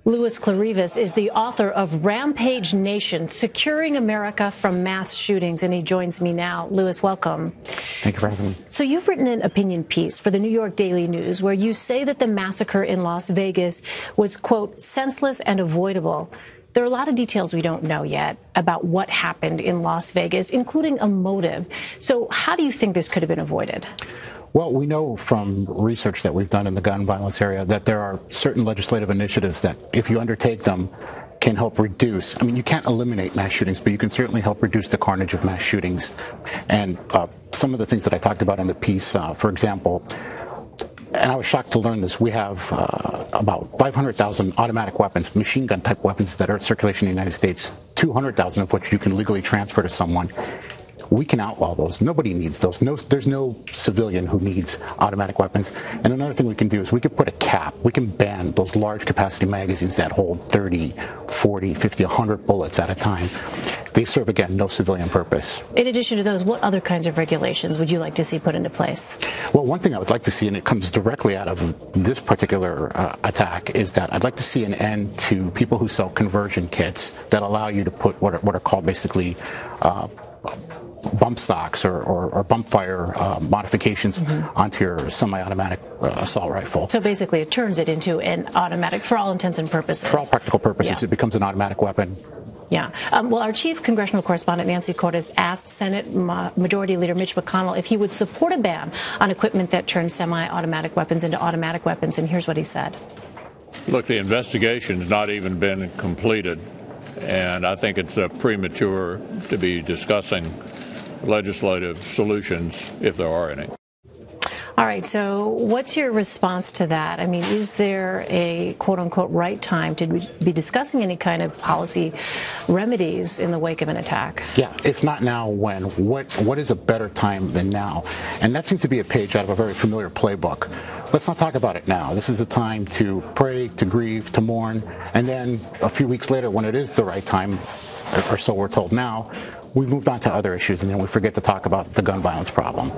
Louis Klarevas is the author of Rampage Nation, Securing America from Mass Shootings, and he joins me now. Louis, welcome. Thank you for having me. So you've written an opinion piece for the New York Daily News where you say that the massacre in Las Vegas was, quote, senseless and avoidable. There are a lot of details we don't know yet about what happened in Las Vegas, including a motive. So how do you think this could have been avoided? Well, we know from research that we've done in the gun violence area that there are certain legislative initiatives that, if you undertake them, can help reduce. I mean, you can't eliminate mass shootings, but you can certainly help reduce the carnage of mass shootings. And some of the things that I talked about in the piece, for example, and I was shocked to learn this, we have about 500,000 automatic weapons, machine gun type weapons that are in circulation in the United States, 200,000 of which you can legally transfer to someone. We can outlaw those. Nobody needs those. There's no civilian who needs automatic weapons. And another thing we can do is we could put a cap. We can ban those large capacity magazines that hold 30, 40, 50, 100 bullets at a time. They serve, again, no civilian purpose. In addition to those, what other kinds of regulations would you like to see put into place? Well, one thing I would like to see, and it comes directly out of this particular attack, is that I'd like to see an end to people who sell conversion kits that allow you to put what are called basically bump stocks or bump fire modifications onto your semi-automatic assault rifle. So basically it turns it into an automatic for all intents and purposes. For all practical purposes, It becomes an automatic weapon. Yeah. Well, our chief congressional correspondent, Nancy Cordes, asked Senate Majority Leader Mitch McConnell if he would support a ban on equipment that turns semi-automatic weapons into automatic weapons, and here's what he said. Look, the investigation's not even been completed, and I think it's premature to be discussing legislative solutions, if there are any. All right, so what's your response to that? I mean, is there a quote-unquote right time to be discussing any kind of policy remedies in the wake of an attack? Yeah, if not now, when? What is a better time than now? And that seems to be a page out of a very familiar playbook. Let's not talk about it now. This is a time to pray, to grieve, to mourn, and then a few weeks later, when it is the right time, or so we're told now, we moved on to other issues, and then we forget to talk about the gun violence problem.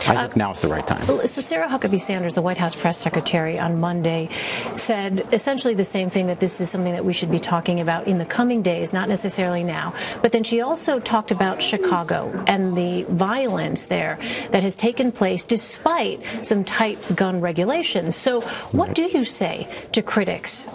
I think now is the right time. So Sarah Huckabee Sanders, the White House press secretary, on Monday said essentially the same thing, that this is something that we should be talking about in the coming days, not necessarily now. But then she also talked about Chicago and the violence there that has taken place despite some tight gun regulations. So what do you say to critics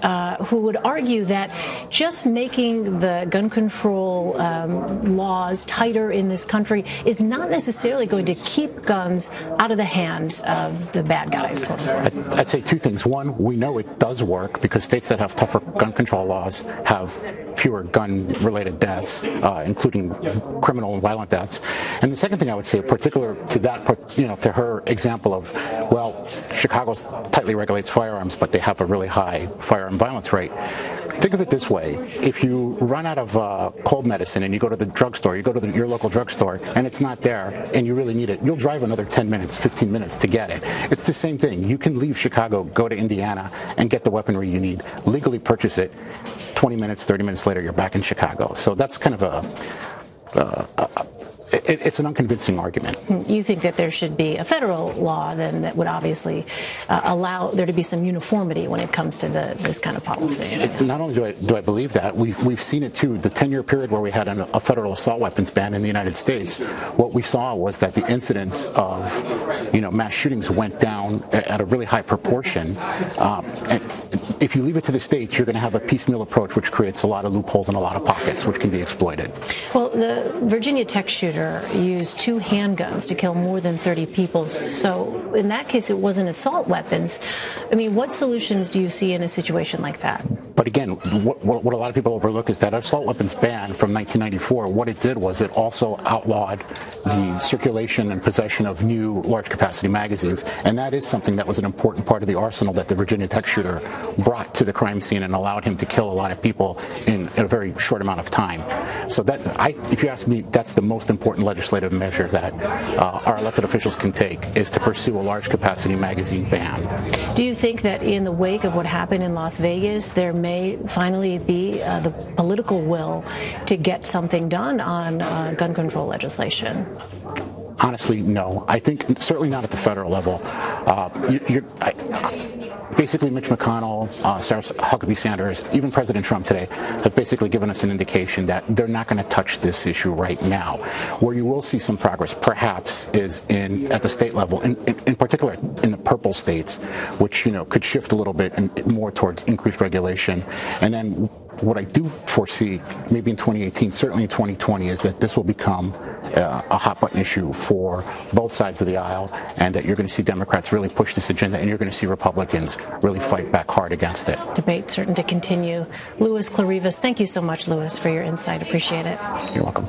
who would argue that just making the gun control laws tighter in this country is not necessarily going to keep guns out of the hands of the bad guys? I'd say two things. One, we know it does work because states that have tougher gun control laws have fewer gun-related deaths, including criminal and violent deaths. And the second thing I would say, particular to that, to her example of, well, Chicago tightly regulates firearms, but they have a really high firearm violence rate. Think of it this way. If you run out of cold medicine and you go to the drugstore, you go to your local drugstore, and it's not there, and you really need it, you'll drive another 10 minutes, 15 minutes to get it. It's the same thing. You can leave Chicago, go to Indiana, and get the weaponry you need, legally purchase it. 20 minutes, 30 minutes later, you're back in Chicago. So that's kind of it's an unconvincing argument. You think that there should be a federal law then that would obviously allow there to be some uniformity when it comes to this kind of policy? Not only do I believe that, we've seen it too. The 10-year period where we had a federal assault weapons ban in the United States, what we saw was that the incidence of mass shootings went down at a really high proportion. And if you leave it to the states, you're going to have a piecemeal approach, which creates a lot of loopholes and a lot of pockets, which can be exploited. Well, the Virginia Tech shooter used 2 handguns to kill more than 30 people. So in that case, it wasn't assault weapons. I mean, what solutions do you see in a situation like that? But again, what a lot of people overlook is that assault weapons ban from 1994, what it did was it also outlawed the circulation and possession of new large capacity magazines. And that is something that was an important part of the arsenal that the Virginia Tech shooter brought to the crime scene and allowed him to kill a lot of people in a very short amount of time. So that, if you ask me, that's the most important legislative measure that our elected officials can take, is to pursue a large capacity magazine ban. Do you think that in the wake of what happened in Las Vegas, there may finally be the political will to get something done on gun control legislation? Honestly, no. I think certainly not at the federal level. basically Mitch McConnell, Sarah Huckabee Sanders, even President Trump today have basically given us an indication that they're not going to touch this issue right now. Where you will see some progress, perhaps, is at the state level, in particular in the purple states, which could shift a little bit and more towards increased regulation. And then what I do foresee, maybe in 2018, certainly in 2020, is that this will become a hot button issue for both sides of the aisle, and that you're going to see Democrats really push this agenda, and you're going to see Republicans really fight back hard against it. Debate certain to continue. Louis Klarevas, thank you so much, Louis, for your insight. Appreciate it. You're welcome.